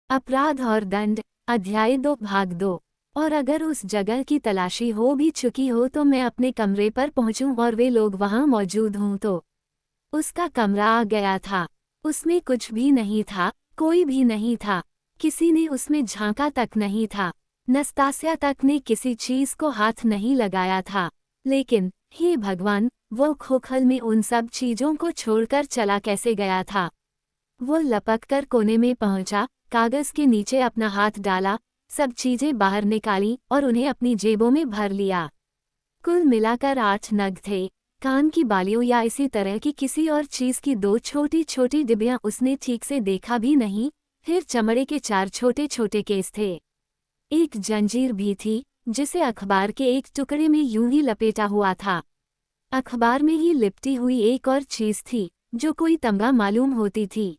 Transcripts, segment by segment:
अपराध और दंड, अध्याय 2 भाग 2। और अगर उस जगह की तलाशी हो भी चुकी हो तो मैं अपने कमरे पर पहुंचूं और वे लोग वहां मौजूद हों तो। उसका कमरा आ गया था। उसमें कुछ भी नहीं था, कोई भी नहीं था। किसी ने उसमें झांका तक नहीं था। नस्तास्या तक ने किसी चीज को हाथ नहीं लगाया था। लेकिन हे भगवान, वो खोखल में उन सब चीजों को छोड़कर चला कैसे गया था। वो लपककर कोने में पहुंचा, कागज के नीचे अपना हाथ डाला, सब चीजें बाहर निकाली और उन्हें अपनी जेबों में भर लिया। कुल मिलाकर 8 नग थे। कान की बालियों या इसी तरह की किसी और चीज की 2 छोटी छोटी डिब्बियां उसने ठीक से देखा भी नहीं। फिर चमड़े के 4 छोटे छोटे केस थे। एक जंजीर भी थी, जिसे अखबार के एक टुकड़े में यूं ही लपेटा हुआ था। अखबार में ही लिपटी हुई एक और चीज थी, जो कोई तमगा मालूम होती थी।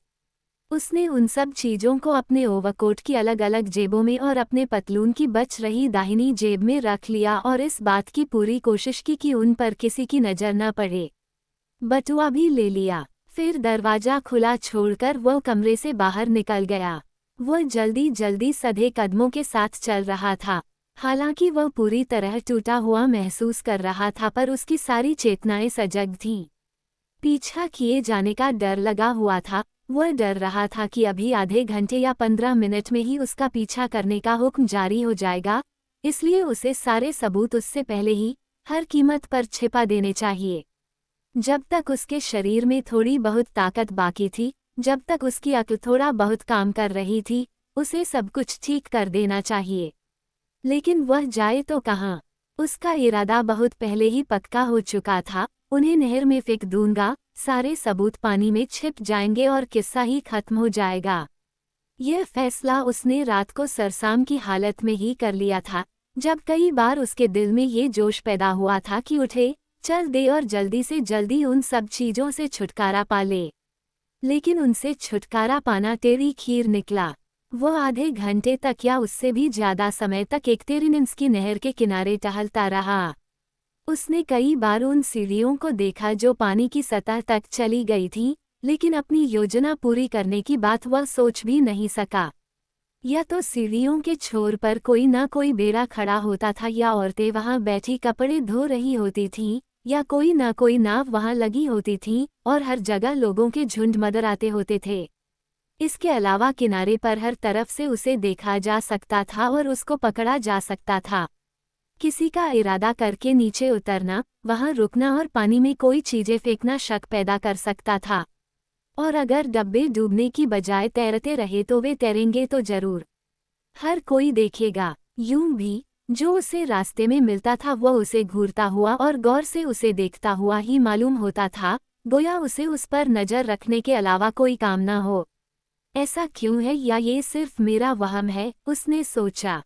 उसने उन सब चीजों को अपने ओवरकोट की अलग अलग जेबों में और अपने पतलून की बच रही दाहिनी जेब में रख लिया और इस बात की पूरी कोशिश की कि उन पर किसी की नजर न पड़े। बटुआ भी ले लिया। फिर दरवाजा खुला छोड़कर वह कमरे से बाहर निकल गया। वह जल्दी जल्दी सधे कदमों के साथ चल रहा था। हालांकि वह पूरी तरह टूटा हुआ महसूस कर रहा था, पर उसकी सारी चेतनाएं सजग थीं। पीछा किए जाने का डर लगा हुआ था। वह डर रहा था कि अभी आधे घंटे या 15 मिनट में ही उसका पीछा करने का हुक्म जारी हो जाएगा, इसलिए उसे सारे सबूत उससे पहले ही हर कीमत पर छिपा देने चाहिए। जब तक उसके शरीर में थोड़ी बहुत ताकत बाकी थी, जब तक उसकी अक्ल थोड़ा बहुत काम कर रही थी, उसे सब कुछ ठीक कर देना चाहिए। लेकिन वह जाए तो कहाँ? उसका इरादा बहुत पहले ही पक्का हो चुका था। उन्हें नहर में फेंक दूंगा, सारे सबूत पानी में छिप जाएंगे और किस्सा ही खत्म हो जाएगा। यह फैसला उसने रात को सरसाम की हालत में ही कर लिया था, जब कई बार उसके दिल में ये जोश पैदा हुआ था कि उठे, चल दे और जल्दी से जल्दी उन सब चीजों से छुटकारा पा ले। लेकिन उनसे छुटकारा पाना टेढ़ी खीर निकला। वो आधे घंटे तक या उससे भी ज्यादा समय तक एकतेरिनिंस की नहर के किनारे टहलता रहा। उसने कई बार उन सीढ़ियों को देखा जो पानी की सतह तक चली गई थी, लेकिन अपनी योजना पूरी करने की बात वह सोच भी नहीं सका। या तो सीढ़ियों के छोर पर कोई ना कोई बेड़ा खड़ा होता था, या औरतें वहां बैठी कपड़े धो रही होती थीं, या कोई ना कोई नाव वहां लगी होती थी और हर जगह लोगों के झुंड मंडराते होते थे। इसके अलावा किनारे पर हर तरफ से उसे देखा जा सकता था और उसको पकड़ा जा सकता था। किसी का इरादा करके नीचे उतरना, वहां रुकना और पानी में कोई चीजें फेंकना शक पैदा कर सकता था। और अगर डब्बे डूबने की बजाय तैरते रहे तो वे तैरेंगे तो जरूर। हर कोई देखेगा। यूं भी जो उसे रास्ते में मिलता था वह उसे घूरता हुआ और गौर से उसे देखता हुआ ही मालूम होता था, गोया उसे उस पर नजर रखने के अलावा कोई काम न हो। ऐसा क्यों है, या ये सिर्फ मेरा वहम है, उसने सोचा।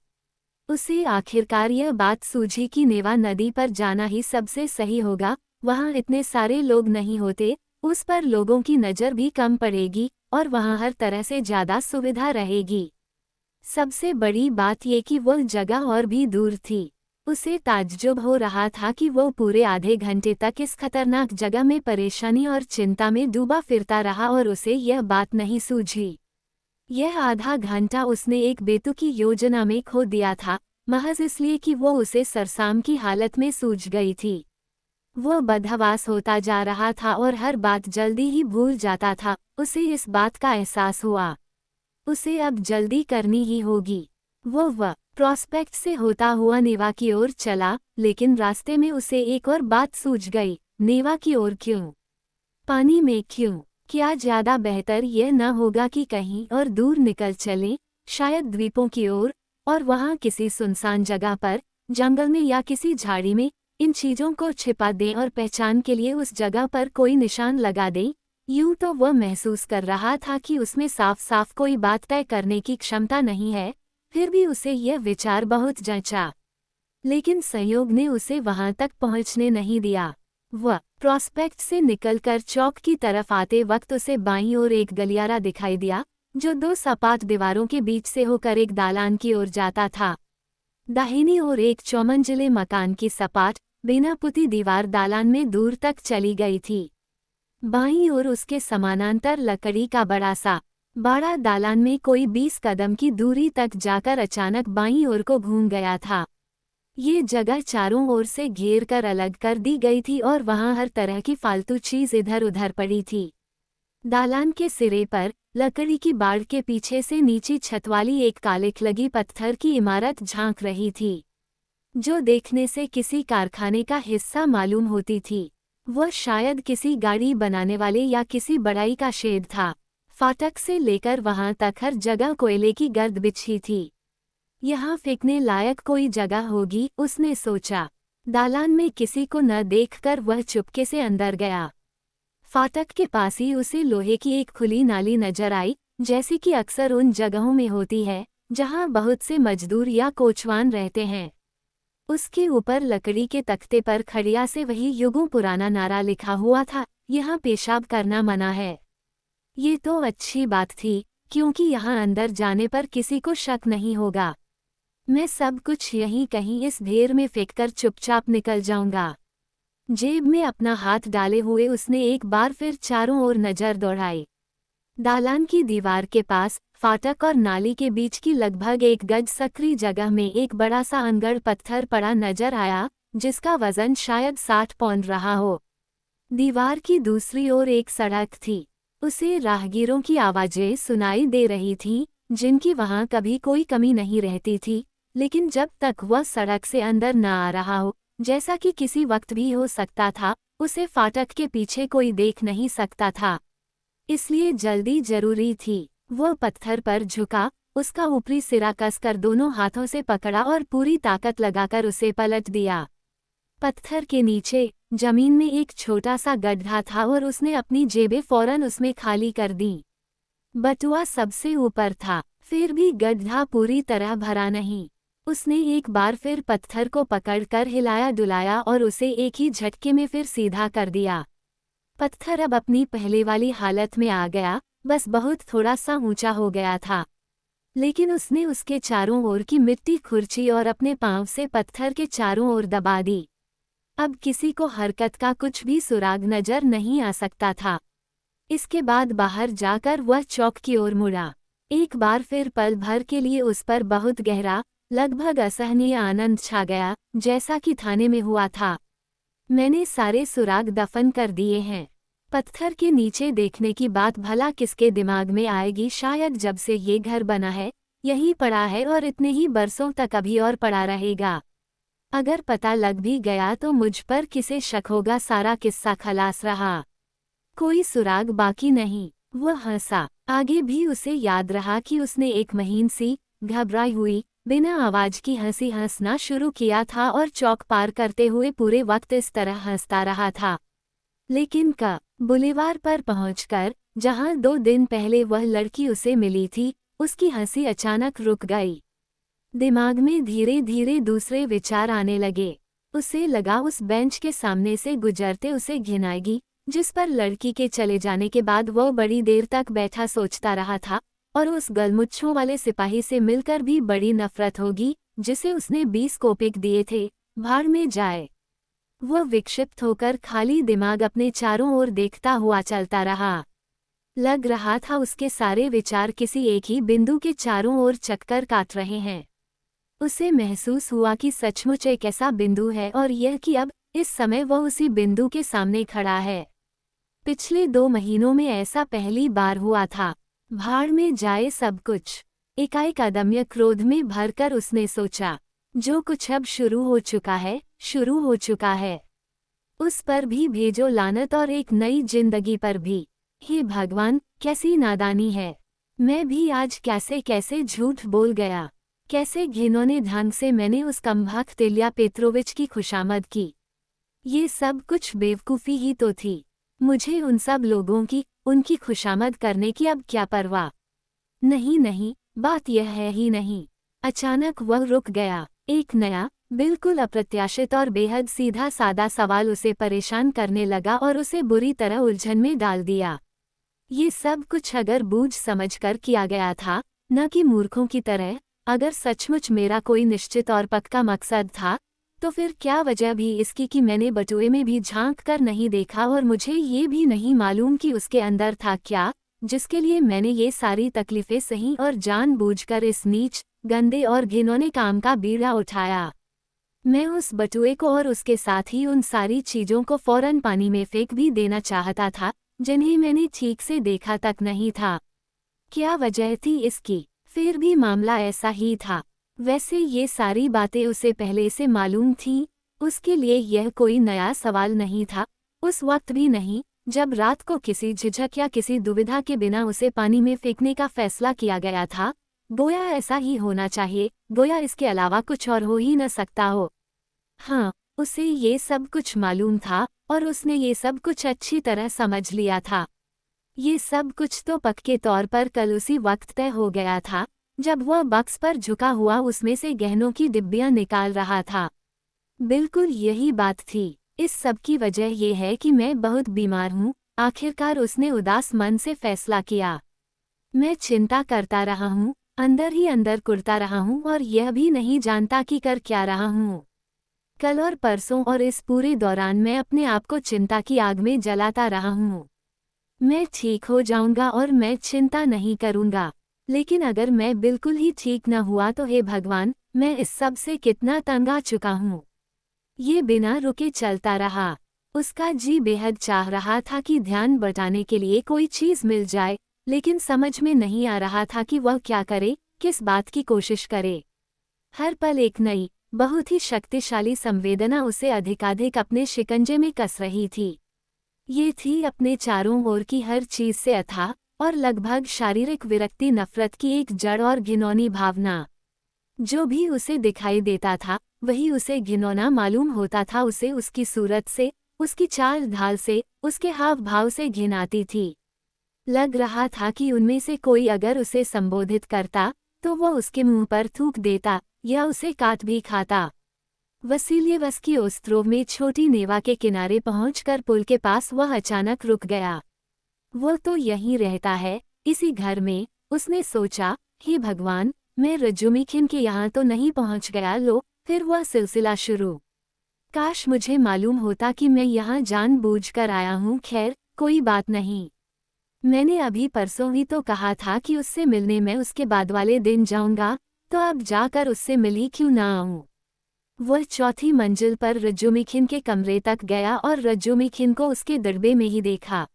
उसे आखिरकार यह बात सूझी कि नेवा नदी पर जाना ही सबसे सही होगा। वहां इतने सारे लोग नहीं होते, उस पर लोगों की नज़र भी कम पड़ेगी और वहां हर तरह से ज़्यादा सुविधा रहेगी। सबसे बड़ी बात यह कि वह जगह और भी दूर थी। उसे ताज्जुब हो रहा था कि वो पूरे आधे घंटे तक इस खतरनाक जगह में परेशानी और चिंता में डूबा फिरता रहा और उसे यह बात नहीं सूझी। यह आधा घंटा उसने एक बेतुकी योजना में खो दिया था, महज इसलिए कि वो उसे सरसाम की हालत में सूझ गई थी। वो बदहवास होता जा रहा था और हर बात जल्दी ही भूल जाता था। उसे इस बात का एहसास हुआ, उसे अब जल्दी करनी ही होगी। वो प्रोस्पेक्ट से होता हुआ नेवा की ओर चला, लेकिन रास्ते में उसे एक और बात सूझ गई। नेवा की ओर क्यों? पानी में क्यों? क्या ज्यादा बेहतर यह न होगा कि कहीं और दूर निकल चले, शायद द्वीपों की ओर, और वहां किसी सुनसान जगह पर, जंगल में या किसी झाड़ी में इन चीजों को छिपा दें और पहचान के लिए उस जगह पर कोई निशान लगा दें। यूं तो वह महसूस कर रहा था कि उसमें साफ साफ कोई बात तय करने की क्षमता नहीं है, फिर भी उसे यह विचार बहुत जंचा। लेकिन संयोग ने उसे वहां तक पहुंचने नहीं दिया। वह प्रोस्पेक्ट से निकलकर चौक की तरफ आते वक्त उसे बाईं ओर एक गलियारा दिखाई दिया, जो 2 सपाट दीवारों के बीच से होकर एक दालान की ओर जाता था। दाहिनी ओर एक चौमंजिले मकान की सपाट, बिना पुती दीवार दालान में दूर तक चली गई थी। बाईं ओर उसके समानांतर लकड़ी का बड़ा सा बड़ा दालान में कोई 20 कदम की दूरी तक जाकर अचानक बाईं ओर को घूम गया था। ये जगह चारों ओर से घेर कर अलग कर दी गई थी और वहां हर तरह की फालतू चीज इधर उधर पड़ी थी। दालान के सिरे पर लकड़ी की बाड़ के पीछे से नीची छत वाली एक कालिख लगी पत्थर की इमारत झांक रही थी, जो देखने से किसी कारखाने का हिस्सा मालूम होती थी। वह शायद किसी गाड़ी बनाने वाले या किसी बड़ाई का शेड था। फाटक से लेकर वहां तक हर जगह कोयले की गर्द बिछी थी। यहाँ फेंकने लायक कोई जगह होगी, उसने सोचा। दालान में किसी को न देखकर वह चुपके से अंदर गया। फाटक के पास ही उसे लोहे की एक खुली नाली नजर आई, जैसी कि अक्सर उन जगहों में होती है जहां बहुत से मजदूर या कोचवान रहते हैं। उसके ऊपर लकड़ी के तख्ते पर खड़िया से वही युगों पुराना नारा लिखा हुआ था, यहाँ पेशाब करना मना है। ये तो अच्छी बात थी, क्योंकि यहाँ अंदर जाने पर किसी को शक नहीं होगा। मैं सब कुछ यहीं कहीं इस ढेर में फेंककर चुपचाप निकल जाऊंगा। जेब में अपना हाथ डाले हुए उसने एक बार फिर चारों ओर नजर दौड़ाई। दालान की दीवार के पास फाटक और नाली के बीच की लगभग 1 गज सकरी जगह में एक बड़ा सा अनगढ़ पत्थर पड़ा नजर आया, जिसका वजन शायद 60 पौंड रहा हो। दीवार की दूसरी ओर एक सड़क थी। उसे राहगीरों की आवाजें सुनाई दे रही थीं, जिनकी वहां कभी कोई कमी नहीं रहती थी, लेकिन जब तक वह सड़क से अंदर न आ रहा हो, जैसा कि किसी वक्त भी हो सकता था, उसे फाटक के पीछे कोई देख नहीं सकता था। इसलिए जल्दी जरूरी थी। वह पत्थर पर झुका, उसका ऊपरी सिरा कसकर दोनों हाथों से पकड़ा और पूरी ताकत लगाकर उसे पलट दिया। पत्थर के नीचे जमीन में एक छोटा सा गड्ढा था और उसने अपनी जेबें फौरन उसमें खाली कर दी। बटुआ सबसे ऊपर था, फिर भी गड्ढा पूरी तरह भरा नहीं। उसने एक बार फिर पत्थर को पकड़कर हिलाया डुलाया और उसे एक ही झटके में फिर सीधा कर दिया। पत्थर अब अपनी पहले वाली हालत में आ गया, बस बहुत थोड़ा सा ऊंचा हो गया था। लेकिन उसने उसके चारों ओर की मिट्टी खुरची और अपने पांव से पत्थर के चारों ओर दबा दी। अब किसी को हरकत का कुछ भी सुराग नजर नहीं आ सकता था। इसके बाद बाहर जाकर वह चौक की ओर मुड़ा। एक बार फिर पल भर के लिए उस पर बहुत गहरा, लगभग असहनीय आनंद छा गया, जैसा कि थाने में हुआ था। मैंने सारे सुराग दफन कर दिए हैं। पत्थर के नीचे देखने की बात भला किसके दिमाग में आएगी। शायद जब से ये घर बना है, यही पड़ा है और इतने ही बरसों तक अभी और पड़ा रहेगा। अगर पता लग भी गया तो मुझ पर किसे शक होगा। सारा किस्सा खलास रहा, कोई सुराग बाकी नहीं। वह हंसा। आगे भी उसे याद रहा कि उसने एक महीन सी, घबराई हुई, बिना आवाज की हंसी हंसना शुरू किया था और चौक पार करते हुए पूरे वक्त इस तरह हंसता रहा था। लेकिन बुलेवार पर पहुंचकर, जहां 2 दिन पहले वह लड़की उसे मिली थी, उसकी हंसी अचानक रुक गई। दिमाग में धीरे धीरे दूसरे विचार आने लगे। उसे लगा उस बेंच के सामने से गुजरते उसे घिन आएगी, जिस पर लड़की के चले जाने के बाद वह बड़ी देर तक बैठा सोचता रहा था, और उस गलमुच्छों वाले सिपाही से मिलकर भी बड़ी नफरत होगी, जिसे उसने 20 कोपिक दिए थे। भाड़ में जाए। वह विक्षिप्त होकर खाली दिमाग अपने चारों ओर देखता हुआ चलता रहा। लग रहा था उसके सारे विचार किसी एक ही बिंदु के चारों ओर चक्कर काट रहे हैं। उसे महसूस हुआ कि सचमुच एक ऐसा बिंदु है, और यह कि अब इस समय वह उसी बिंदु के सामने खड़ा है। पिछले 2 महीनों में ऐसा पहली बार हुआ था। भाड़ में जाए सब कुछ। एकाएक अदम्य क्रोध में भरकर उसने सोचा, जो कुछ अब शुरू हो चुका है, शुरू हो चुका है। उस पर भी भेजो लानत, और एक नई जिंदगी पर भी। हे भगवान, कैसी नादानी है। मैं भी आज कैसे कैसे झूठ बोल गया। कैसे घिनौने ढंग से मैंने उस कमबख्त इल्या पेत्रोविच की खुशामद की। ये सब कुछ बेवकूफ़ी ही तो थी। मुझे उन सब लोगों की, उनकी खुशामद करने की अब क्या परवाह। नहीं नहीं, बात यह है ही नहीं। अचानक वह रुक गया। एक नया, बिल्कुल अप्रत्याशित और बेहद सीधा सादा सवाल उसे परेशान करने लगा और उसे बुरी तरह उलझन में डाल दिया। ये सब कुछ अगर बूझ समझकर किया गया था, न कि मूर्खों की तरह, अगर सचमुच मेरा कोई निश्चित और पक्का मकसद था, तो फिर क्या वजह भी इसकी कि मैंने बटुए में भी झांक कर नहीं देखा और मुझे ये भी नहीं मालूम कि उसके अंदर था क्या, जिसके लिए मैंने ये सारी तकलीफें सही और जानबूझकर इस नीच, गंदे और घिनौने काम का बीड़ा उठाया। मैं उस बटुए को और उसके साथ ही उन सारी चीजों को फौरन पानी में फेंक भी देना चाहता था, जिन्हें मैंने ठीक से देखा तक नहीं था। क्या वजह थी इसकी? फिर भी मामला ऐसा ही था। वैसे ये सारी बातें उसे पहले से मालूम थीं, उसके लिए यह कोई नया सवाल नहीं था। उस वक्त भी नहीं, जब रात को किसी झिझक या किसी दुविधा के बिना उसे पानी में फेंकने का फैसला किया गया था। गोया ऐसा ही होना चाहिए, गोया इसके अलावा कुछ और हो ही न सकता हो। हाँ, उसे ये सब कुछ मालूम था और उसने ये सब कुछ अच्छी तरह समझ लिया था। ये सब कुछ तो पक्के तौर पर कल उसी वक्त तय हो गया था, जब वह बक्स पर झुका हुआ उसमें से गहनों की डिब्बियां निकाल रहा था। बिल्कुल यही बात थी। इस सब की वजह यह है कि मैं बहुत बीमार हूँ, आखिरकार उसने उदास मन से फैसला किया। मैं चिंता करता रहा हूँ, अंदर ही अंदर कुढ़ता रहा हूँ और यह भी नहीं जानता कि कर क्या रहा हूँ। कल और परसों और इस पूरे दौरान मैं अपने आप को चिंता की आग में जलाता रहा हूँ। मैं ठीक हो जाऊंगा और मैं चिंता नहीं करूंगा। लेकिन अगर मैं बिल्कुल ही ठीक न हुआ तो हे भगवान, मैं इस सब से कितना तंग आ चुका हूँ। ये बिना रुके चलता रहा। उसका जी बेहद चाह रहा था कि ध्यान बटाने के लिए कोई चीज़ मिल जाए, लेकिन समझ में नहीं आ रहा था कि वह क्या करे, किस बात की कोशिश करे। हर पल एक नई, बहुत ही शक्तिशाली संवेदना उसे अधिकाधिक अपने शिकंजे में कस रही थी। ये थी अपने चारों ओर की हर चीज से अथाह और लगभग शारीरिक विरक्ति, नफरत की एक जड़ और घिनौनी भावना। जो भी उसे दिखाई देता था वही उसे घिनौना मालूम होता था। उसे उसकी सूरत से, उसकी चाल ढाल से, उसके हाव भाव से घिन आती थी। लग रहा था कि उनमें से कोई अगर उसे संबोधित करता तो वह उसके मुंह पर थूक देता या उसे काट भी खाता। वसीलियवस्की ओस्त्रोव में छोटी नेवा के किनारे पहुंचकर पुल के पास वह अचानक रुक गया। वो तो यहीं रहता है, इसी घर में, उसने सोचा। हे भगवान, मैं रजुमिखिन के यहाँ तो नहीं पहुंच गया। लो, फिर वह सिलसिला शुरू। काश मुझे मालूम होता कि मैं यहाँ जानबूझकर आया हूँ। खैर, कोई बात नहीं। मैंने अभी परसों ही तो कहा था कि उससे मिलने मैं उसके बाद वाले दिन जाऊंगा, तो अब जाकर उससे मिली क्यों ना आऊं। वह चौथी मंजिल पर रजुमिखिन के कमरे तक गया और रजुमिखिन को उसके दड़बे में ही देखा।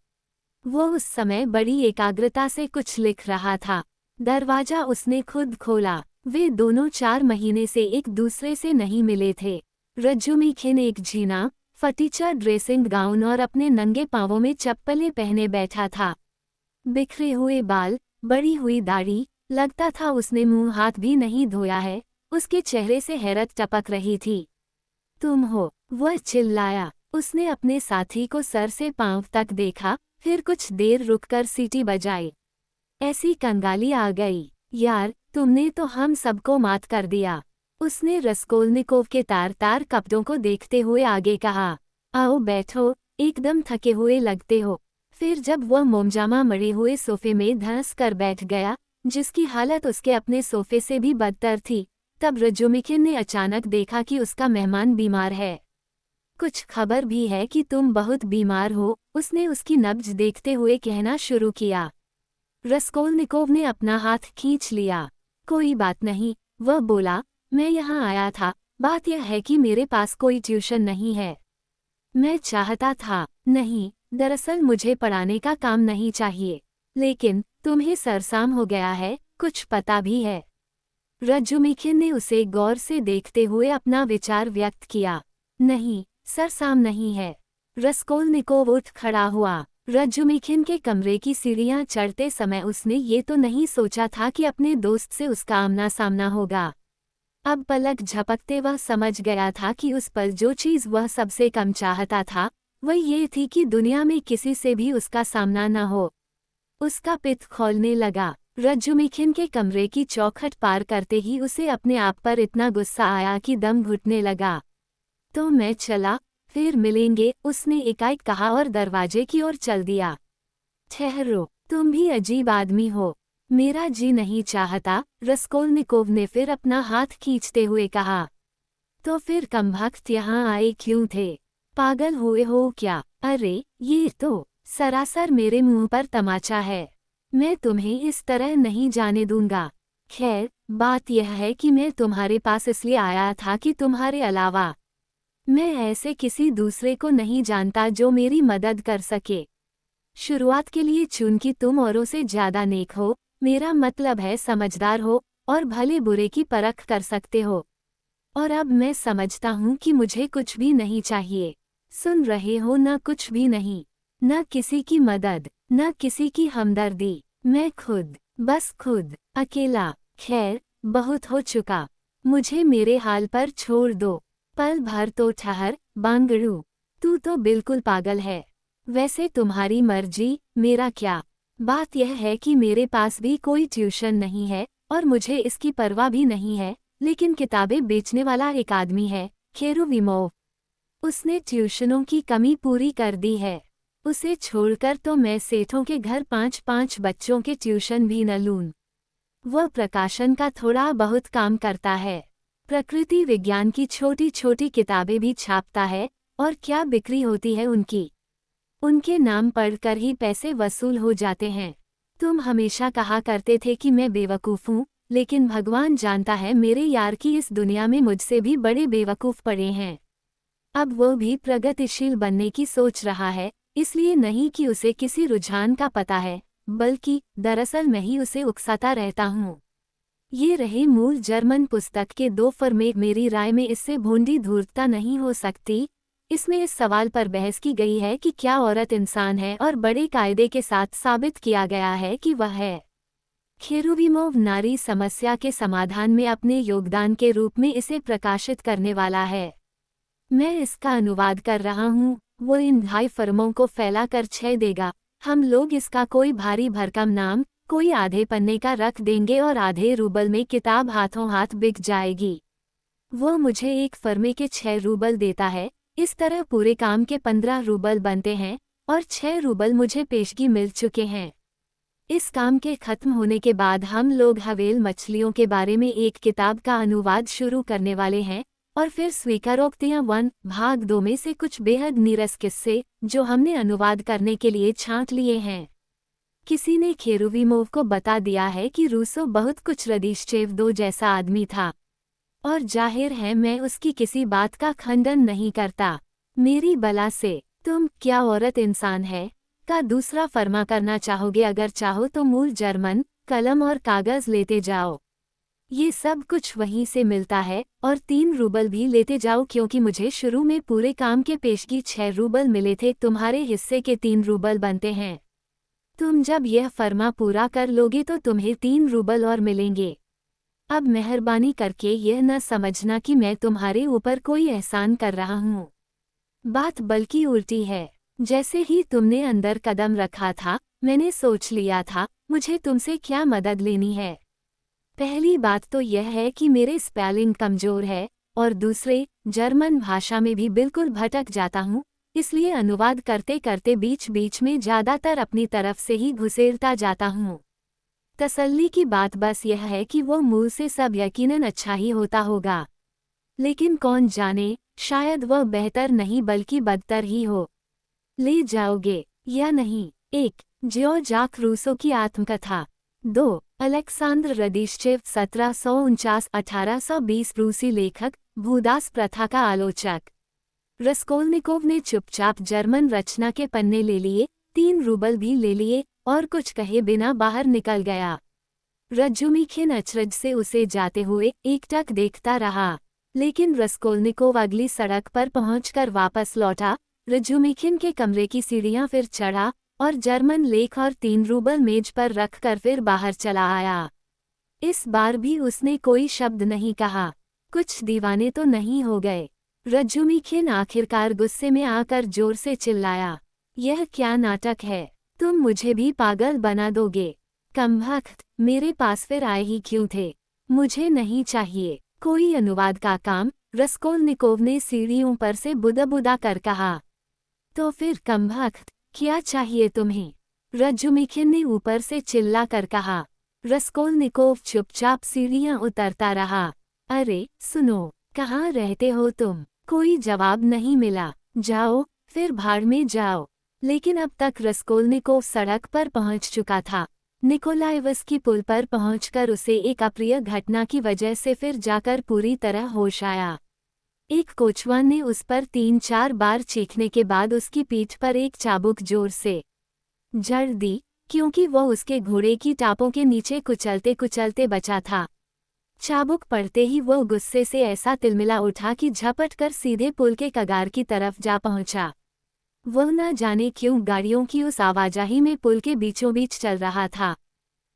वो उस समय बड़ी एकाग्रता से कुछ लिख रहा था। दरवाजा उसने खुद खोला। वे दोनों 4 महीने से एक दूसरे से नहीं मिले थे। रजुमिखिन एक झीना, फटीचर ड्रेसिंग गाउन और अपने नंगे पांवों में चप्पलें पहने बैठा था। बिखरे हुए बाल, बड़ी हुई दाढ़ी, लगता था उसने मुंह हाथ भी नहीं धोया है। उसके चेहरे से हैरत टपक रही थी। तुम हो, वह चिल्लाया। उसने अपने साथी को सर से पांव तक देखा, फिर कुछ देर रुककर सीटी बजाई। ऐसी कंगाली आ गई। यार, तुमने तो हम सबको मात कर दिया। उसने रस्कोल्निकोव के तार तार कपड़ों को देखते हुए आगे कहा। आओ बैठो, एकदम थके हुए लगते हो। फिर जब वह मोमजामा मरे हुए सोफे में धंस कर बैठ गया, जिसकी हालत उसके अपने सोफे से भी बदतर थी, तब रजुमिखिन ने अचानक देखा कि उसका मेहमान बीमार है। कुछ खबर भी है कि तुम बहुत बीमार हो, उसने उसकी नब्ज देखते हुए कहना शुरू किया। रस्कोल्निकोव ने अपना हाथ खींच लिया। कोई बात नहीं, वह बोला, मैं यहाँ आया था। बात यह है कि मेरे पास कोई ट्यूशन नहीं है। मैं चाहता था। नहीं, दरअसल मुझे पढ़ाने का काम नहीं चाहिए। लेकिन तुम्हें सरसाम हो गया है, कुछ पता भी है। रजुमिखिन ने उसे गौर से देखते हुए अपना विचार व्यक्त किया। नहीं, सरसाम नहीं है। रस्कोल्निकोव उठ खड़ा हुआ। रजुमिखिन के कमरे की सीढ़ियां चढ़ते समय उसने ये तो नहीं सोचा था कि अपने दोस्त से उसका आमना सामना होगा। अब पलक झपकते वह समझ गया था कि उस पल जो चीज़ वह सबसे कम चाहता था, वह ये थी कि दुनिया में किसी से भी उसका सामना न हो। उसका पित्त खौलने लगा। रजुमिखिन के कमरे की चौखट पार करते ही उसे अपने आप पर इतना गुस्सा आया कि दम घुटने लगा। तो मैं चला, फिर मिलेंगे, उसने एकाएक कहा और दरवाजे की ओर चल दिया। ठहरो, तुम भी अजीब आदमी हो। मेरा जी नहीं चाहता, रस्कोल्निकोव ने फिर अपना हाथ खींचते हुए कहा। तो फिर कमबख्त यहाँ आए क्यों थे? पागल हुए हो क्या? अरे, ये तो सरासर मेरे मुंह पर तमाचा है। मैं तुम्हें इस तरह नहीं जाने दूंगा। खैर, बात यह है कि मैं तुम्हारे पास इसलिए आया था कि तुम्हारे अलावा मैं ऐसे किसी दूसरे को नहीं जानता जो मेरी मदद कर सके। शुरुआत के लिए चूंकि तुम औरों से ज्यादा नेक हो, मेरा मतलब है समझदार हो और भले बुरे की परख कर सकते हो। और अब मैं समझता हूँ कि मुझे कुछ भी नहीं चाहिए। सुन रहे हो, न कुछ भी नहीं। न किसी की मदद, न किसी की हमदर्दी। मैं खुद, बस खुद, अकेला। खैर, बहुत हो चुका। मुझे मेरे हाल पर छोड़ दो। पल भर तो ठहर, बांगड़ू। तू तो बिल्कुल पागल है। वैसे तुम्हारी मर्जी, मेरा क्या। बात यह है कि मेरे पास भी कोई ट्यूशन नहीं है और मुझे इसकी परवाह भी नहीं है, लेकिन किताबें बेचने वाला एक आदमी है, खेरुविमोव। उसने ट्यूशनों की कमी पूरी कर दी है। उसे छोड़कर तो मैं सेठों के घर 5-5 बच्चों के ट्यूशन भी न लूं। वह प्रकाशन का थोड़ा बहुत काम करता है। प्रकृति विज्ञान की छोटी छोटी किताबें भी छापता है, और क्या बिक्री होती है उनकी। उनके नाम पढ़कर ही पैसे वसूल हो जाते हैं। तुम हमेशा कहा करते थे कि मैं बेवकूफ़ हूँ, लेकिन भगवान जानता है मेरे यार की इस दुनिया में मुझसे भी बड़े बेवकूफ़ पड़े हैं। अब वो भी प्रगतिशील बनने की सोच रहा है, इसलिए नहीं कि उसे किसी रुझान का पता है, बल्कि दरअसल मैं ही उसे उकसाता रहता हूँ। ये रहे मूल जर्मन पुस्तक के 2 फर्मे। मेरी राय में इससे भोंडी धूर्तता नहीं हो सकती। इसमें इस सवाल पर बहस की गई है कि क्या औरत इंसान है, और बड़े कायदे के साथ साबित किया गया है कि वह है। खेरुविमोव नारी समस्या के समाधान में अपने योगदान के रूप में इसे प्रकाशित करने वाला है। मैं इसका अनुवाद कर रहा हूँ। वो इन 2 फर्मों को फैलाकर 6 देगा। हम लोग इसका कोई भारी भरकम नाम, कोई आधे पन्ने का रख देंगे और आधे रूबल में किताब हाथों हाथ बिक जाएगी। वो मुझे 1 फर्मे के 6 रूबल देता है। इस तरह पूरे काम के 15 रूबल बनते हैं, और 6 रूबल मुझे पेशगी मिल चुके हैं। इस काम के खत्म होने के बाद हम लोग हवेल मछलियों के बारे में एक किताब का अनुवाद शुरू करने वाले हैं, और फिर स्वीकारोक्तियां 1 भाग 2 में से कुछ बेहद नीरस किस्से, जो हमने अनुवाद करने के लिए छांट लिए हैं। किसी ने खेरुविमोव को बता दिया है कि रूसो बहुत कुछ रदीश्चेव जैसा आदमी था, और जाहिर है मैं उसकी किसी बात का खंडन नहीं करता। मेरी बला से, तुम क्या औरत इंसान है का दूसरा फर्मा करना चाहोगे? अगर चाहो तो मूल जर्मन कलम और कागज लेते जाओ। ये सब कुछ वहीं से मिलता है, और 3 रूबल भी लेते जाओ, क्योंकि मुझे शुरू में पूरे काम के पेशगी 6 रूबल मिले थे। तुम्हारे हिस्से के 3 रूबल बनते हैं। तुम जब यह फर्मा पूरा कर लोगे तो तुम्हें 3 रूबल और मिलेंगे। अब मेहरबानी करके यह न समझना कि मैं तुम्हारे ऊपर कोई एहसान कर रहा हूँ। बात बल्कि उल्टी है। जैसे ही तुमने अंदर कदम रखा था, मैंने सोच लिया था मुझे तुमसे क्या मदद लेनी है। पहली बात तो यह है कि मेरे स्पेलिंग कमजोर है, और दूसरे, जर्मन भाषा में भी बिल्कुल भटक जाता हूँ, इसलिए अनुवाद करते करते बीच बीच में ज़्यादातर अपनी तरफ से ही घुसेड़ता जाता हूँ। तसल्ली की बात बस यह है कि वो मूल से सब यकीनन अच्छा ही होता होगा, लेकिन कौन जाने, शायद वह बेहतर नहीं बल्कि बदतर ही हो। ले जाओगे या नहीं? 1 ज्यो जाक रूसो की आत्मकथा। 2 अलेक्सांद्र रदीश्चेव 1749-1820 रूसी लेखक, भूदास प्रथा का आलोचक। रस्कोल्निकोव ने चुपचाप जर्मन रचना के पन्ने ले लिए, 3 रूबल भी ले लिए, और कुछ कहे बिना बाहर निकल गया। रज्जुमिखिन अचरज से उसे जाते हुए एकटक देखता रहा, लेकिन रस्कोल्निकोव अगली सड़क पर पहुंचकर वापस लौटा। रज्जुमिखिन के कमरे की सीढ़ियां फिर चढ़ा, और जर्मन लेख और 3 रूबल मेज पर रखकर फिर बाहर चला आया। इस बार भी उसने कोई शब्द नहीं कहा। कुछ दीवाने तो नहीं हो गए? रज्जुमिखिन आखिरकार गुस्से में आकर जोर से चिल्लाया, यह क्या नाटक है? तुम मुझे भी पागल बना दोगे? कमबख्त, मेरे पास फिर आए ही क्यों थे? मुझे नहीं चाहिए कोई अनुवाद का काम, रस्कोल्निकोव ने सीढ़ियों पर से बुदा कर कहा। तो फिर कमबख्त, क्या चाहिए तुम्हें? रज्जुमिखिन ने ऊपर से चिल्ला कर कहा। रस्कोल्निकोव चुपचाप सीढ़ियां उतरता रहा। अरे सुनो, कहाँ रहते हो तुम? कोई जवाब नहीं मिला। जाओ, फिर भाड़ में जाओ। लेकिन अब तक रस्कोल्निकोव सड़क पर पहुंच चुका था। निकोलाइवस्की पुल पर पहुंचकर उसे एक अप्रिय घटना की वजह से फिर जाकर पूरी तरह होश आया। एक कोचवान ने उस पर 3-4 बार चीखने के बाद उसकी पीठ पर एक चाबुक जोर से जड़ दी, क्योंकि वह उसके घोड़े की टापों के नीचे कुचलते कुचलते बचा था। चाबुक पड़ते ही वह गुस्से से ऐसा तिलमिला उठा कि झपट कर सीधे पुल के कगार की तरफ जा पहुंचा। वह न जाने क्यों गाड़ियों की उस आवाजाही में पुल के बीचों बीच चल रहा था।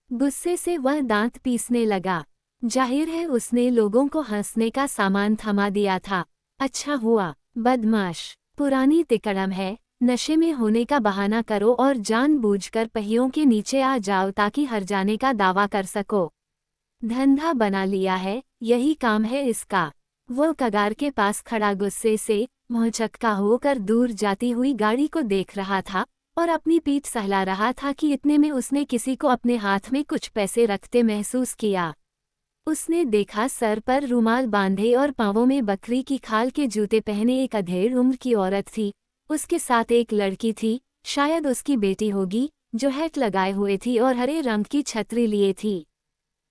गुस्से से वह दांत पीसने लगा। जाहिर है उसने लोगों को हंसने का सामान थमा दिया था। अच्छा हुआ, बदमाश, पुरानी तिकड़म है, नशे में होने का बहाना करो और जानबूझकर पहियों के नीचे आ जाओ ताकि हर जाने का दावा कर सको। धंधा बना लिया है, यही काम है इसका। वो कगार के पास खड़ा गुस्से से मुंहचक्का होकर दूर जाती हुई गाड़ी को देख रहा था और अपनी पीठ सहला रहा था कि इतने में उसने किसी को अपने हाथ में कुछ पैसे रखते महसूस किया। उसने देखा सर पर रुमाल बांधे और पांवों में बकरी की खाल के जूते पहने एक अधेड़ उम्र की औरत थी। उसके साथ एक लड़की थी, शायद उसकी बेटी होगी, जो हैट लगाए हुए थी और हरे रंग की छतरी लिए थी।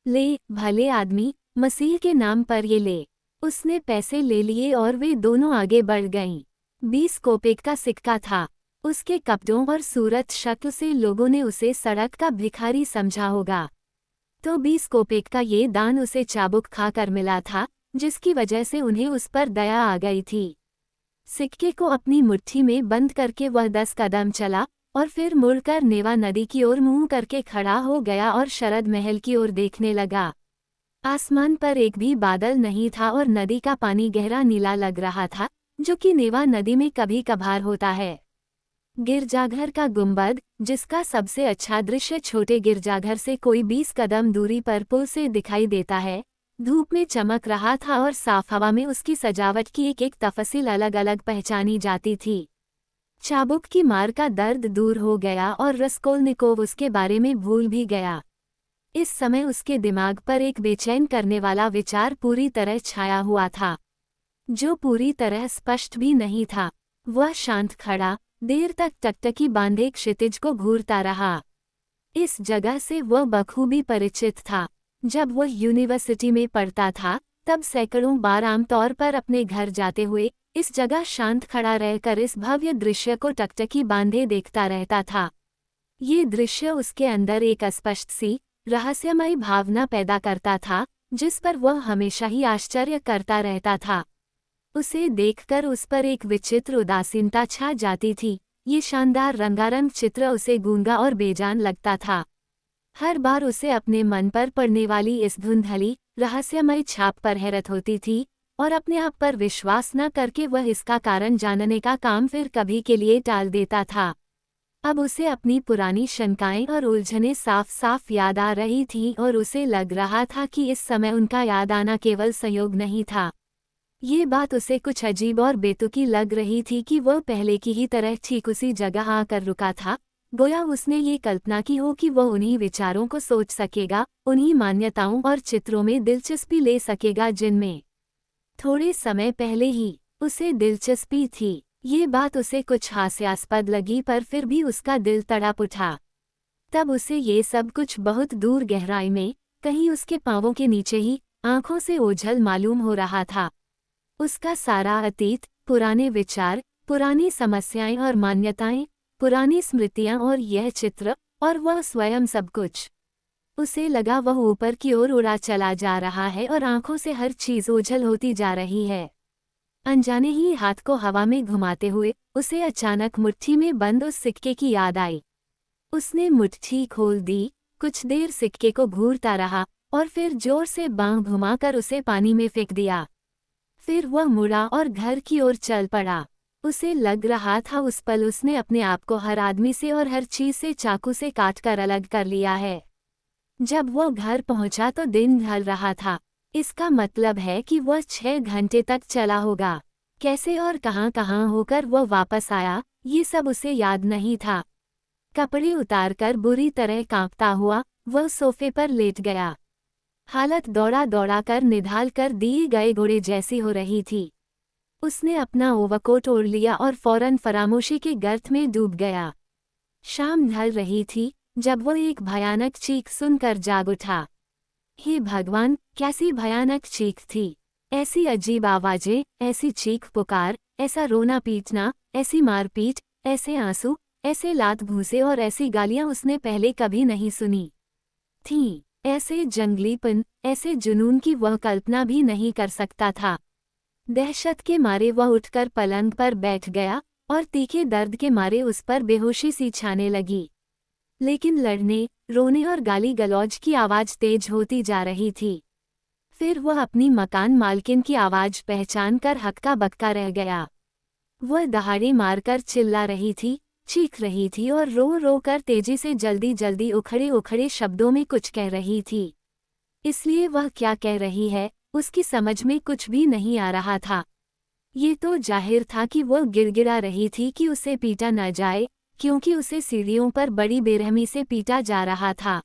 ले, भले आदमी, मसीह के नाम पर ये ले। उसने पैसे ले लिए और वे दोनों आगे बढ़ गईं। 20 कोपेक का सिक्का था। उसके कपड़ों और सूरत शक्ल से लोगों ने उसे सड़क का भिखारी समझा होगा। तो 20 कोपेक का ये दान उसे चाबुक खाकर मिला था, जिसकी वजह से उन्हें उस पर दया आ गई थी। सिक्के को अपनी मुट्ठी में बंद करके वह 10 कदम चला और फिर मुड़कर नेवा नदी की ओर मुंह करके खड़ा हो गया और शरद महल की ओर देखने लगा। आसमान पर एक भी बादल नहीं था और नदी का पानी गहरा नीला लग रहा था, जो कि नेवा नदी में कभी कभार होता है। गिरजाघर का गुंबद, जिसका सबसे अच्छा दृश्य छोटे गिरजाघर से कोई 20 कदम दूरी पर पुल से दिखाई देता है, धूप में चमक रहा था और साफ हवा में उसकी सजावट की एक एक तफसील अलग अलग पहचानी जाती थी। चाबुक की मार का दर्द दूर हो गया और रस्कोल्निकोव उसके बारे में भूल भी गया। इस समय उसके दिमाग पर एक बेचैन करने वाला विचार पूरी तरह छाया हुआ था, जो पूरी तरह स्पष्ट भी नहीं था। वह शांत खड़ा देर तक टकटकी बांधे क्षितिज को घूरता रहा। इस जगह से वह बखूबी परिचित था। जब वह यूनिवर्सिटी में पढ़ता था, तब सैकड़ों बार आमतौर पर अपने घर जाते हुए इस जगह शांत खड़ा रहकर इस भव्य दृश्य को टकटकी बांधे देखता रहता था। ये दृश्य उसके अंदर एक अस्पष्ट सी रहस्यमयी भावना पैदा करता था, जिस पर वह हमेशा ही आश्चर्य करता रहता था। उसे देखकर उस पर एक विचित्र उदासीनता छा जाती थी। ये शानदार रंगारंग चित्र उसे गूंगा और बेजान लगता था। हर बार उसे अपने मन पर पड़ने वाली इस धुंधली रहस्यमय छाप पर हैरत होती थी और अपने आप पर विश्वास न करके वह इसका कारण जानने का काम फिर कभी के लिए टाल देता था। अब उसे अपनी पुरानी शंकाएं और उलझनें साफ साफ याद आ रही थीं और उसे लग रहा था कि इस समय उनका याद आना केवल संयोग नहीं था। ये बात उसे कुछ अजीब और बेतुकी लग रही थी कि वह पहले की ही तरह ठीक उसी जगह आकर रुका था, गोया उसने ये कल्पना की हो कि वह उन्हीं विचारों को सोच सकेगा, उन्हीं मान्यताओं और चित्रों में दिलचस्पी ले सकेगा जिनमें थोड़े समय पहले ही उसे दिलचस्पी थी। ये बात उसे कुछ हास्यास्पद लगी, पर फिर भी उसका दिल तड़प उठा। तब उसे ये सब कुछ बहुत दूर गहराई में, कहीं उसके पांवों के नीचे ही, आंखों से ओझल मालूम हो रहा था। उसका सारा अतीत, पुराने विचार, पुरानी समस्याएं और मान्यताएं, पुरानी स्मृतियां और यह चित्र, और वह स्वयं सब कुछ। उसे लगा वह ऊपर की ओर उड़ा चला जा रहा है और आंखों से हर चीज ओझल होती जा रही है। अनजाने ही हाथ को हवा में घुमाते हुए उसे अचानक मुट्ठी में बंद उस सिक्के की याद आई। उसने मुट्ठी खोल दी, कुछ देर सिक्के को घूरता रहा और फिर जोर से बांह घुमाकर उसे पानी में फेंक दिया। फिर वह मुड़ा और घर की ओर चल पड़ा। उसे लग रहा था उस पल उसने अपने आप को हर आदमी से और हर चीज से चाकू से काटकर अलग कर लिया है। जब वह घर पहुंचा तो दिन ढल रहा था। इसका मतलब है कि वह 6 घंटे तक चला होगा। कैसे और कहां होकर वह वापस आया, ये सब उसे याद नहीं था। कपड़े उतारकर बुरी तरह कांपता हुआ वह सोफे पर लेट गया। हालत दौड़ा दौड़ा कर निढाल कर दिए गए घोड़े जैसी हो रही थी। उसने अपना ओवरकोट ओढ़ लिया और फौरन फरामोशी के गर्त में डूब गया। शाम ढल रही थी, जब वो एक भयानक चीख सुनकर जाग उठा। हे भगवान, कैसी भयानक चीख थी! ऐसी अजीब आवाजें, ऐसी चीख पुकार, ऐसा रोना पीटना, ऐसी मारपीट, ऐसे आंसू, ऐसे लात घूंसे और ऐसी गालियां उसने पहले कभी नहीं सुनी थीं। ऐसे जंगलीपन, ऐसे जुनून की वह कल्पना भी नहीं कर सकता था। दहशत के मारे वह उठकर पलंग पर बैठ गया और तीखे दर्द के मारे उस पर बेहोशी सी छाने लगी। लेकिन लड़ने, रोने और गाली गलौज की आवाज तेज होती जा रही थी। फिर वह अपनी मकान मालकिन की आवाज पहचान कर हक्का बक्का रह गया। वह दहाड़े मारकर चिल्ला रही थी, चीख रही थी और रो रो कर तेजी से जल्दी जल्दी उखड़े उखड़े शब्दों में कुछ कह रही थी। इसलिए वह क्या कह रही है, उसकी समझ में कुछ भी नहीं आ रहा था। ये तो जाहिर था कि वह गिड़गिड़ा रही थी कि उसे पीटा न जाए, क्योंकि उसे सीढ़ियों पर बड़ी बेरहमी से पीटा जा रहा था।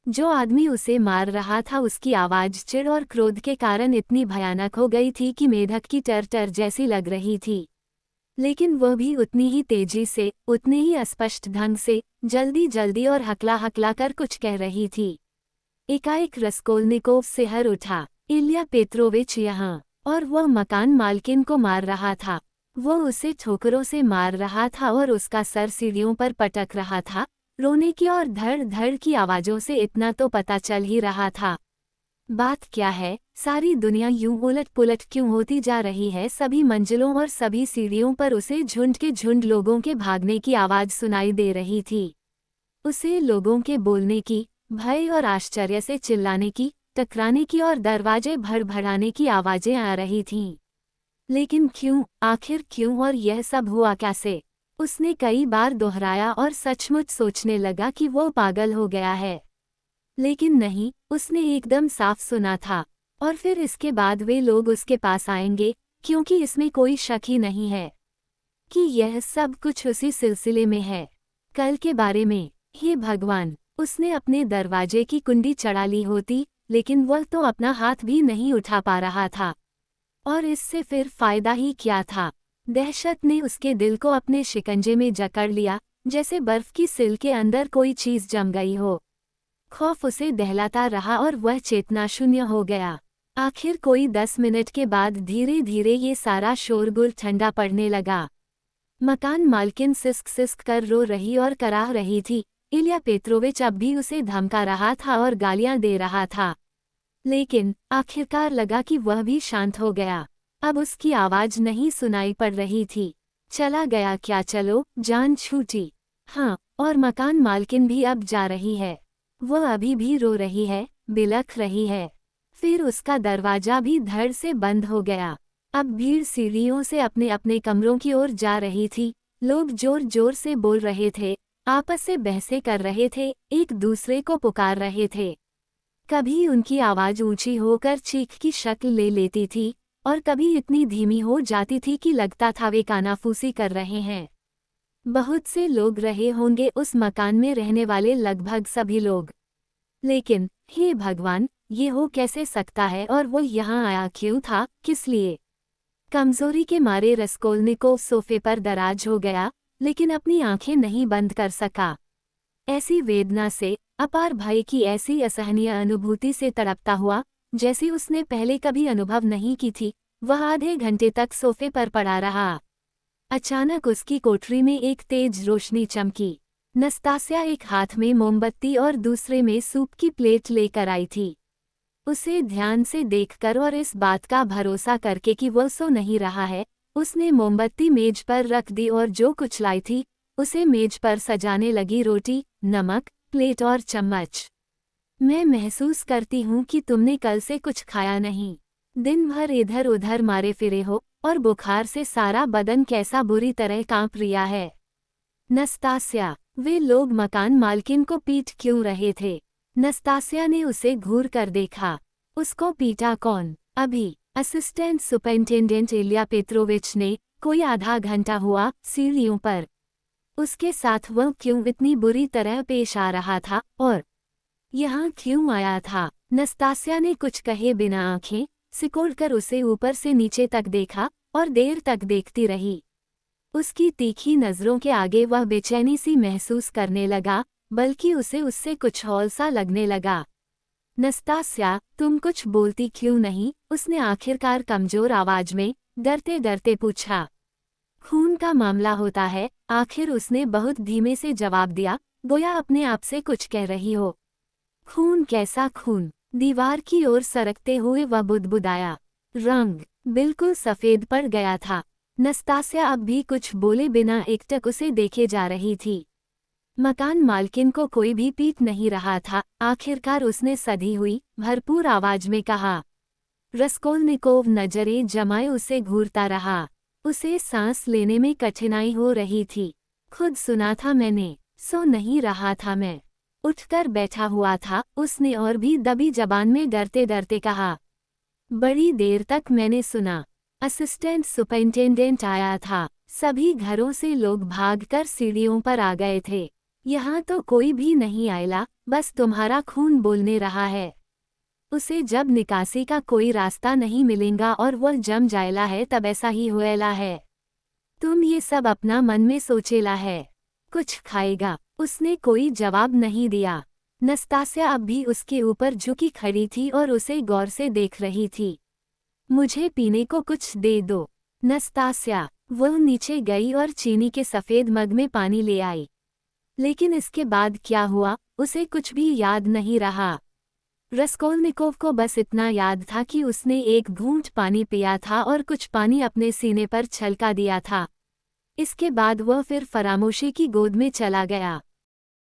जो आदमी उसे मार रहा था उसकी आवाज चिढ़ और क्रोध के कारण इतनी भयानक हो गई थी कि मेढक की टर जैसी लग रही थी। लेकिन वह भी उतनी ही तेजी से, उतने ही अस्पष्ट ढंग से, जल्दी जल्दी और हकला हकला कर कुछ कह रही थी। एकाएक रसकोल्निकोव सिहर उठा। इल्या पेत्रोविच यहाँ! और वह मकान मालकिन को मार रहा था। वह उसे ठोकरों से मार रहा था और उसका सर सीढ़ियों पर पटक रहा था। रोने की और धड़ धड़ की आवाजों से इतना तो पता चल ही रहा था। बात क्या है, सारी दुनिया यूं उलट पुलट क्यों होती जा रही है? सभी मंजिलों और सभी सीढ़ियों पर उसे झुंड के झुंड लोगों के भागने की आवाज सुनाई दे रही थी। उसे लोगों के बोलने की, भय और आश्चर्य से चिल्लाने की, टकराने की और दरवाजे भड़भड़ाने की आवाजें आ रही थीं। लेकिन क्यों, आखिर क्यों और यह सब हुआ कैसे? उसने कई बार दोहराया और सचमुच सोचने लगा कि वो पागल हो गया है। लेकिन नहीं, उसने एकदम साफ सुना था। और फिर इसके बाद वे लोग उसके पास आएंगे, क्योंकि इसमें कोई शक ही नहीं है कि यह सब कुछ उसी सिलसिले में है। कल के बारे में, हे भगवान, उसने अपने दरवाजे की कुंडी चढ़ा ली होती, लेकिन वह तो अपना हाथ भी नहीं उठा पा रहा था। और इससे फिर फायदा ही क्या था? दहशत ने उसके दिल को अपने शिकंजे में जकड़ लिया, जैसे बर्फ की सिल के अंदर कोई चीज जम गई हो। खौफ उसे दहलाता रहा और वह चेतना शून्य हो गया। आखिर कोई 10 मिनट के बाद धीरे धीरे ये सारा शोरगुल ठंडा पड़ने लगा। मकान मालकिन सिसक सिसक कर रो रही और कराह रही थी। इल्या पेत्रोविच अब भी उसे धमका रहा था और गालियां दे रहा था। लेकिन आखिरकार लगा कि वह भी शांत हो गया। अब उसकी आवाज नहीं सुनाई पड़ रही थी। चला गया क्या? चलो, जान छूटी। हाँ, और मकान मालकिन भी अब जा रही है। वह अभी भी रो रही है, बिलख रही है। फिर उसका दरवाजा भी धड़ से बंद हो गया। अब भीड़ सीढ़ियों से अपने अपने कमरों की ओर जा रही थी। लोग जोर जोर से बोल रहे थे, आपस से बहसें कर रहे थे, एक दूसरे को पुकार रहे थे। कभी उनकी आवाज ऊंची होकर चीख की शक्ल ले लेती थी और कभी इतनी धीमी हो जाती थी कि लगता था वे कानाफूसी कर रहे हैं। बहुत से लोग रहे होंगे उस मकान में रहने वाले लगभग सभी लोग। लेकिन हे भगवान, ये हो कैसे सकता है? और वो यहाँ आया क्यों था, किस लिए? कमजोरी के मारे रसकोल्निकोव सोफे पर दराज हो गया, लेकिन अपनी आंखें नहीं बंद कर सका। ऐसी वेदना से, अपार भय की ऐसी असहनीय अनुभूति से तड़पता हुआ, जैसी उसने पहले कभी अनुभव नहीं की थी, वह आधे घंटे तक सोफे पर पड़ा रहा। अचानक उसकी कोठरी में एक तेज रोशनी चमकी। नस्तास्या एक हाथ में मोमबत्ती और दूसरे में सूप की प्लेट लेकर आई थी। उसे ध्यान से देखकर और इस बात का भरोसा करके कि वह सो नहीं रहा है, उसने मोमबत्ती मेज पर रख दी और जो कुछ लाई थी, उसे मेज पर सजाने लगी। रोटी, नमक, प्लेट और चम्मच। मैं महसूस करती हूँ कि तुमने कल से कुछ खाया नहीं। दिन भर इधर उधर मारे फिरे हो और बुखार से सारा बदन कैसा बुरी तरह कांप रिया है। नस्तास्या, वे लोग मकान मालकिन को पीट क्यों रहे थे? नस्तास्या ने उसे घूर कर देखा। उसको पीटा कौन? अभी असिस्टेंट सुपरिंटेंडेंट इल्या पेत्रोविच ने। कोई आधा घंटा हुआ, सीढ़ियों पर। उसके साथ वह क्यों इतनी बुरी तरह पेश आ रहा था और यहाँ क्यों आया था? नस्तास्या ने कुछ कहे बिना आंखें सिकोड़कर उसे ऊपर से नीचे तक देखा और देर तक देखती रही। उसकी तीखी नजरों के आगे वह बेचैनी सी महसूस करने लगा, बल्कि उसे उससे कुछ और सा लगने लगा। नस्तास्या, तुम कुछ बोलती क्यों नहीं? उसने आखिरकार कमजोर आवाज में डरते डरते पूछा। खून का मामला होता है, आखिर उसने बहुत धीमे से जवाब दिया, गोया अपने आप से कुछ कह रही हो। खून? कैसा खून? दीवार की ओर सरकते हुए वह बुदबुदाया। रंग बिल्कुल सफेद पड़ गया था। नस्तास्या अब भी कुछ बोले बिना एकटक उसे देखे जा रही थी। मकान मालकिन को कोई भी पीट नहीं रहा था। आखिरकार उसने सधी हुई भरपूर आवाज में कहा। रस्कोल्निकोव नजरें जमाए उसे घूरता रहा। उसे सांस लेने में कठिनाई हो रही थी। खुद सुना था मैंने, सो नहीं रहा था मैं। उठकर बैठा हुआ था उसने और भी दबी जबान में डरते डरते कहा। बड़ी देर तक मैंने सुना। असिस्टेंट सुपरिंटेंडेंट आया था। सभी घरों से लोग भागकर सीढ़ियों पर आ गए थे। यहाँ तो कोई भी नहीं आयला, बस तुम्हारा खून बोलने रहा है। उसे जब निकासी का कोई रास्ता नहीं मिलेगा और वह जम जायला है तब ऐसा ही होएला है। तुम ये सब अपना मन में सोचेला है। कुछ खाएगा? उसने कोई जवाब नहीं दिया। नस्तास्या अब भी उसके ऊपर झुकी खड़ी थी और उसे गौर से देख रही थी। मुझे पीने को कुछ दे दो। नस्तास्या। वह नीचे गई और चीनी के सफ़ेद मग में पानी ले आई। लेकिन इसके बाद क्या हुआ उसे कुछ भी याद नहीं रहा। रस्कोल्निकोव को बस इतना याद था कि उसने एक घूंट पानी पिया था और कुछ पानी अपने सीने पर छलका दिया था। इसके बाद वह फिर फरामोशी की गोद में चला गया।